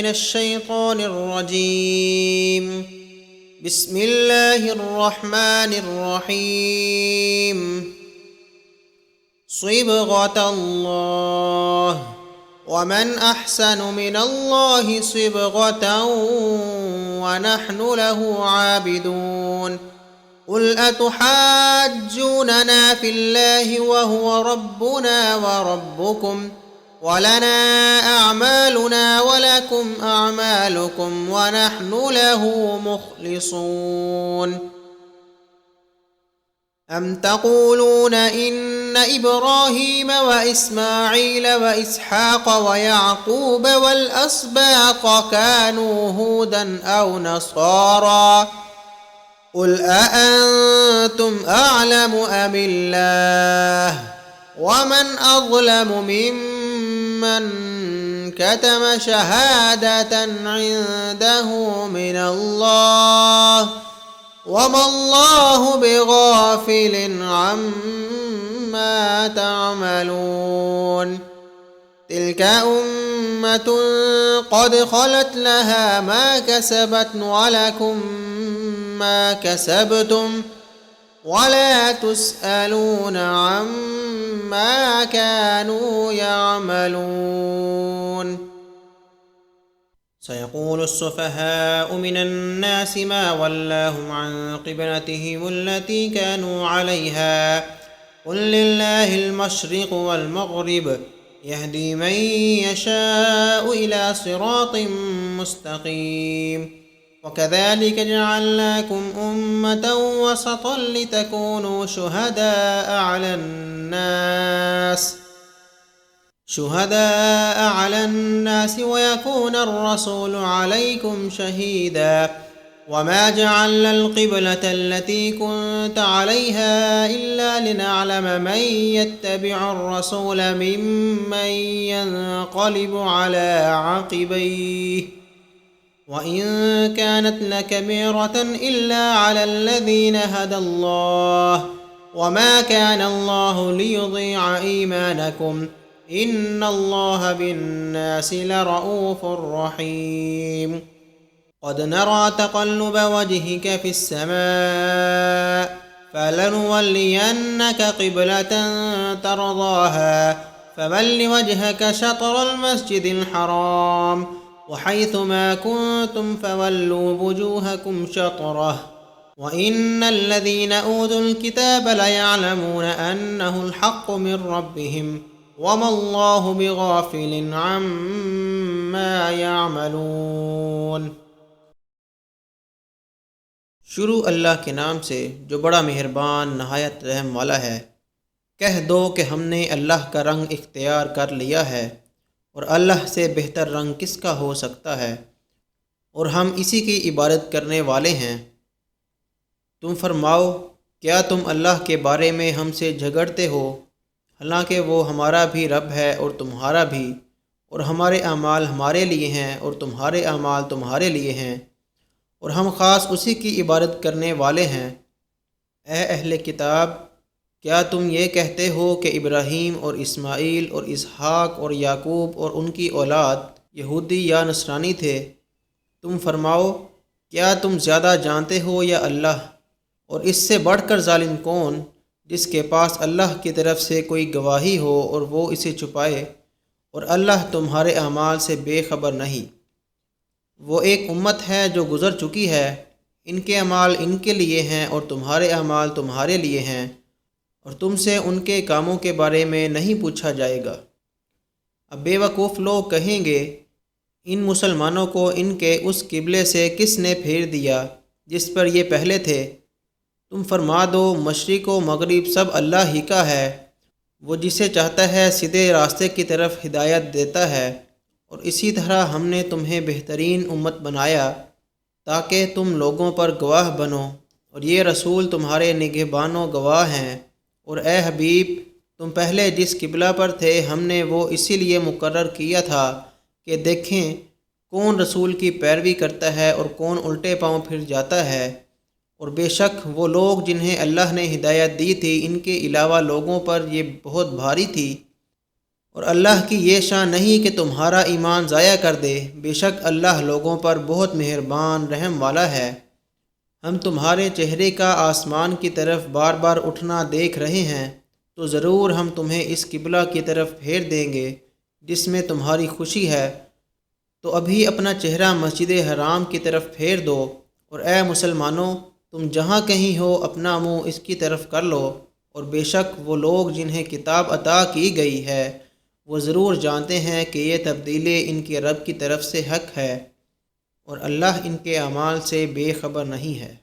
من الشيطان الرجيم. بسم الله الرحمن الرحيم. صبغة الله ومن أحسن من الله صبغة ونحن له عابدون. قل أتحاجوننا في الله وهو ربنا وربكم ولنا أعمالنا ولكم أعمالكم ونحن له مخلصون. أم تقولون إن إبراهيم وإسماعيل وإسحاق ويعقوب والأسباط كانوا هودا أو نصارى؟ قل أأنتم أعلم أم الله؟ ومن أظلم ممن كتم شهادة عنده من الله وما الله بغافل عما تعملون. تلك أمة قد خلت لها ما كسبت ولكم ما كسبتم ولا تسألون عما كانوا يعملون. سيقول السفهاء من الناس ما ولاهم عن قبلتهم التي كانوا عليها قل لله المشرق والمغرب يهدي من يشاء إلى صراط مستقيم. وكذلك جعلناكم أمة وسطا لتكونوا شهداء على الناس ويكون الرسول عليكم شهيدا. وما جعلنا القبلة التي كنت عليها إلا لنعلم من يتبع الرسول ممن ينقلب على عقبيه وإن كانت لكبيرة إلا على الذين هدى الله وما كان الله ليضيع إيمانكم إن الله بالناس لرؤوف رحيم. قد نرى تقلب وجهك في السماء فلنولينك قبلة ترضاها فول وجهك شطر المسجد الحرام وحيث ما كنتم فولوا وجوهكم شطره وإن الذين أوتوا الكتاب ليعلمون أنه الحق من ربهم وما الله بغافل عما يعملون. شروع اللہ کے نام سے جو بڑا مہربان نہایت رحم والا ہے۔ کہہ دو کہ ہم نے اللہ کا رنگ اختیار کر لیا ہے اور اللہ سے بہتر رنگ کس کا ہو سکتا ہے اور ہم اسی کی عبادت کرنے والے ہیں۔ تم فرماؤ کیا تم اللہ کے بارے میں ہم سے جھگڑتے ہو حالانکہ وہ ہمارا بھی رب ہے اور تمہارا بھی، اور ہمارے اعمال ہمارے لیے ہیں اور تمہارے اعمال تمہارے لیے ہیں اور ہم خاص اسی کی عبادت کرنے والے ہیں۔ اے اہل کتاب، کیا تم یہ کہتے ہو کہ ابراہیم اور اسماعیل اور اسحاق اور یعقوب اور ان کی اولاد یہودی یا نصرانی تھے؟ تم فرماؤ کیا تم زیادہ جانتے ہو یا اللہ؟ اور اس سے بڑھ کر ظالم کون جس کے پاس اللہ کی طرف سے کوئی گواہی ہو اور وہ اسے چھپائے اور اللہ تمہارے اعمال سے بے خبر نہیں۔ وہ ایک امت ہے جو گزر چکی ہے، ان کے اعمال ان کے لیے ہیں اور تمہارے اعمال تمہارے لیے ہیں، اور تم سے ان کے کاموں کے بارے میں نہیں پوچھا جائے گا۔ اب بے وقوف لوگ کہیں گے ان مسلمانوں کو ان کے اس قبلے سے کس نے پھیر دیا جس پر یہ پہلے تھے؟ تم فرما دو مشرق و مغرب سب اللہ ہی کا ہے، وہ جسے چاہتا ہے سیدھے راستے کی طرف ہدایت دیتا ہے، اور اسی طرح ہم نے تمہیں بہترین امت بنایا تاکہ تم لوگوں پر گواہ بنو، اور یہ رسول تمہارے نگہبان و گواہ ہیں۔ اور اے حبیب، تم پہلے جس قبلہ پر تھے ہم نے وہ اسی لیے مقرر کیا تھا کہ دیکھیں کون رسول کی پیروی کرتا ہے اور کون الٹے پاؤں پھر جاتا ہے۔ اور بے شک وہ لوگ جنہیں اللہ نے ہدایت دی تھی ان کے علاوہ لوگوں پر یہ بہت بھاری تھی۔ اور اللہ کی یہ شان نہیں کہ تمہارا ایمان ضائع کر دے، بے شک اللہ لوگوں پر بہت مہربان رحم والا ہے۔ ہم تمہارے چہرے کا آسمان کی طرف بار بار اٹھنا دیکھ رہے ہیں، تو ضرور ہم تمہیں اس قبلہ کی طرف پھیر دیں گے جس میں تمہاری خوشی ہے، تو ابھی اپنا چہرہ مسجد حرام کی طرف پھیر دو، اور اے مسلمانوں، تم جہاں کہیں ہو اپنا منہ اس کی طرف کر لو، اور بے شک وہ لوگ جنہیں کتاب عطا کی گئی ہے وہ ضرور جانتے ہیں کہ یہ تبدیلی ان کے رب کی طرف سے حق ہے، اور اللہ ان کے اعمال سے بے خبر نہیں ہے۔